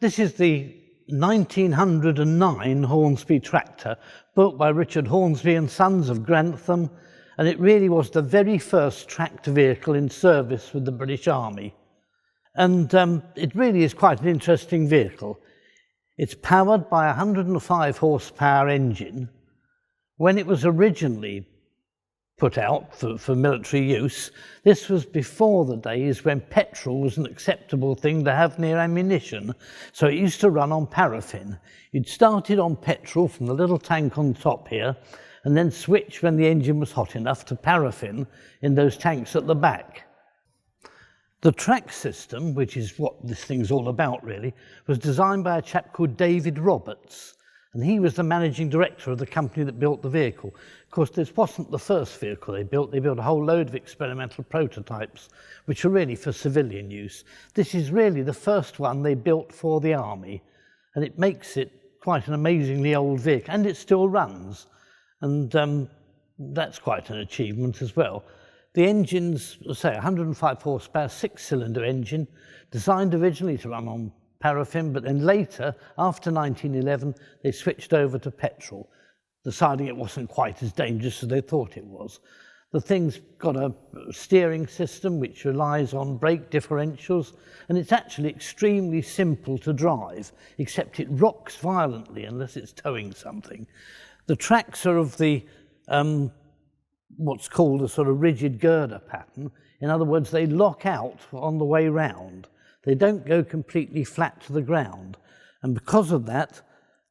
This is the 1909 Hornsby tractor, built by Richard Hornsby and Sons of Grantham, and it really was the very first tracked vehicle in service with the British Army. And it really is quite an interesting vehicle. It's powered by a 105 horsepower engine. When it was originally put out for military use, this was before the days when petrol was an acceptable thing to have near ammunition, so it used to run on paraffin. You'd start it on petrol from the little tank on top here, and then switch when the engine was hot enough to paraffin in those tanks at the back. The track system, which is what this thing's all about really, was designed by a chap called David Roberts, and he was the managing director of the company that built the vehicle. Of course, this wasn't the first vehicle they built. They built a whole load of experimental prototypes, which are really for civilian use. This is really the first one they built for the army, and it makes it quite an amazingly old vehicle, and it still runs. And that's quite an achievement as well. The engine's, say, 105 horsepower, 6-cylinder engine, designed originally to run on paraffin, but then later, after 1911, they switched over to petrol, deciding it wasn't quite as dangerous as they thought it was. The thing's got a steering system which relies on brake differentials, and it's actually extremely simple to drive, except it rocks violently unless it's towing something. The tracks are of the what's called a sort of rigid girder pattern. In other words, they lock out on the way round. They don't go completely flat to the ground. And because of that,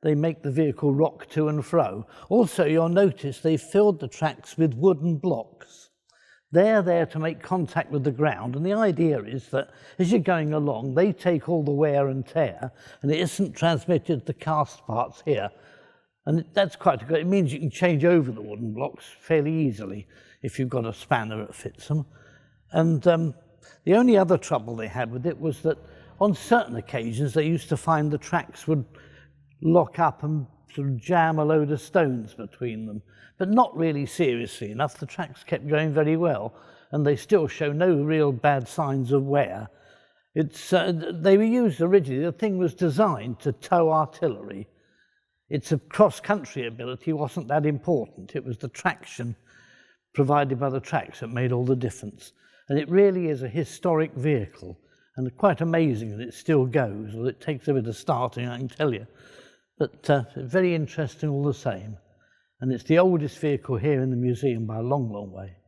they make the vehicle rock to and fro. Also, you'll notice they've filled the tracks with wooden blocks. They're there to make contact with the ground. And the idea is that as you're going along, they take all the wear and tear, and it isn't transmitted to cast parts here. And that's quite good. It means you can change over the wooden blocks fairly easily if you've got a spanner that fits them. And the only other trouble they had with it was that on certain occasions they used to find the tracks would lock up and sort of jam a load of stones between them, but not really seriously enough. The tracks kept going very well, and they still show no real bad signs of wear. They were used originally, the thing was designed to tow artillery. Its cross-country ability wasn't that important. It was the traction provided by the tracks that made all the difference. And it really is a historic vehicle, and quite amazing that it still goes. Well, it takes a bit of starting, I can tell you. But very interesting all the same. And it's the oldest vehicle here in the museum by a long, long way.